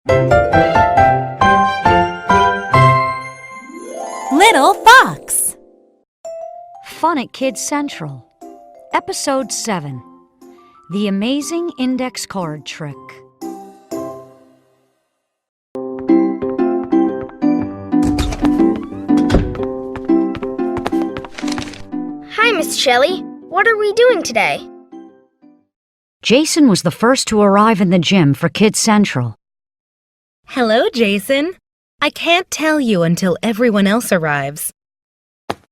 Little Fox. Fun at Kids Central. Episode 7. The Amazing Index Card Trick. Hi, Miss Shelly. What are we doing today? Jason was the first to arrive in the gym for Kids Central. Hello, Jason. I can't tell you until everyone else arrives.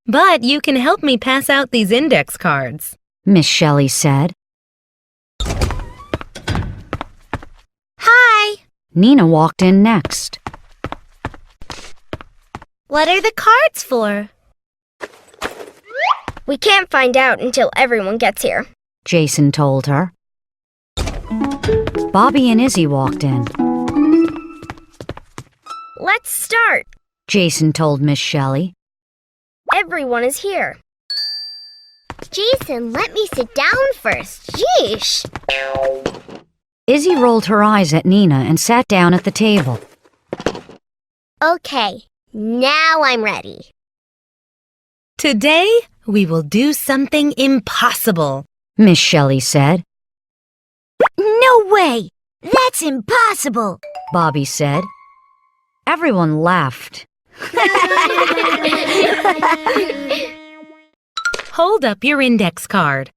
But you can help me pass out these index cards, Miss Shelly said. Hi. Nina walked in next. What are the cards for? We can't find out until everyone gets here. Jason told her. Bobby and Izzy walked in. Let's start. Jason told Miss Shelly. Everyone is here. Jason, let me sit down first. Jeesh. Izzy rolled her eyes at Nina and sat down at the table. Okay, now I'm ready. Today, we will do something impossible, Miss Shelly said. No way! That's impossible! Bobby said. Everyone laughed. Hold up your index card.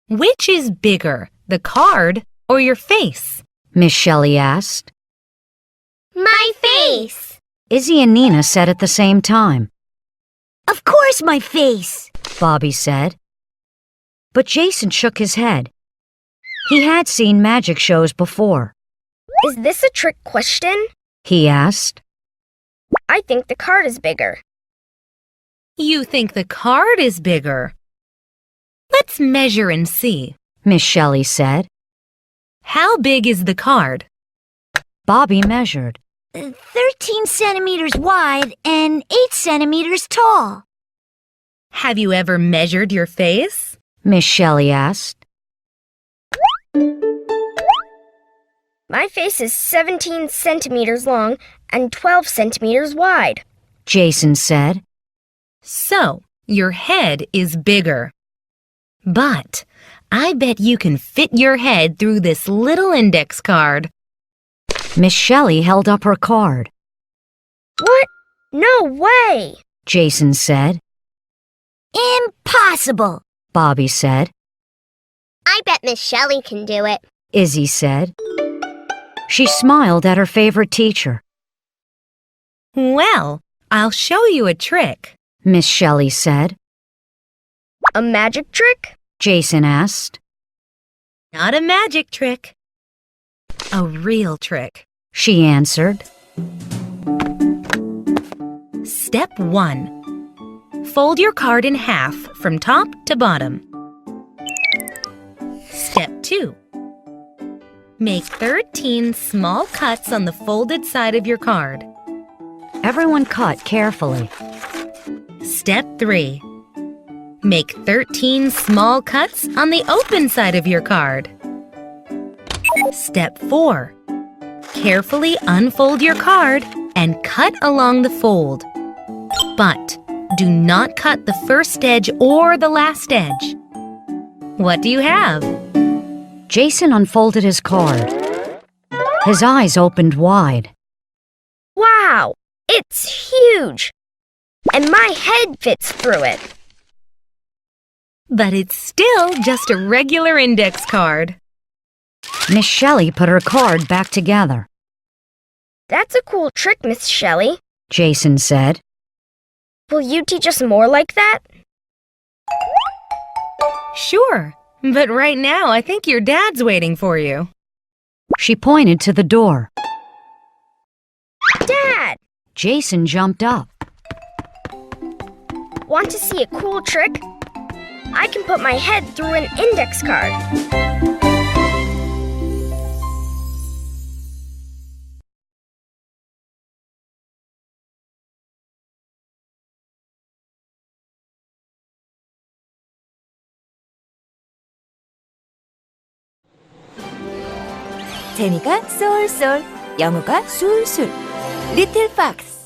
Which is bigger, the card or your face? Miss Shelly asked. My face! Izzy and Nina said at the same time. Of course my face! Bobby said. But Jason shook his head. He had seen magic shows before. Is this a trick question? He asked. I think the card is bigger. You think the card is bigger. Let's measure and see. Miss Shelly said. How big is the card? Bobby measured. 13 centimeters wide and 8 centimeters tall. Have you ever measured your face? Miss Shelly asked. My face is 17 centimeters long and 12 centimeters wide. Jason said. So, your head is bigger. But I bet you can fit your head through this little index card. Miss Shelly held up her card. What? No way! Jason said. Impossible! Bobby said. I bet Miss Shelly can do it. Izzy said. She smiled at her favorite teacher. Well, I'll show you a trick, Miss Shelly said. A magic trick? Jason asked. Not a magic trick. A real trick, She answered. Step 1. Fold your card in half from top to bottom. Step 2. Make 13 small cuts on the folded side of your card. Everyone cut carefully. Step 3. Make 13 small cuts on the open side of your card. Step 4. Carefully unfold your card and cut along the fold. But do not cut the first edge or the last edge. What do you have? Jason unfolded his card. His eyes opened wide. Wow! It's huge! And my head fits through it. But it's still just a regular index card. Miss Shelly put her card back together. That's a cool trick, Miss Shelly. Jason said. Will you teach us more like that? Sure, but right now I think your dad's waiting for you. She pointed to the door. Dad! Jason jumped up. Want to see a cool trick? I can put my head through an index card. 재미가 쏠쏠 영어가 술술. 리틀팍스.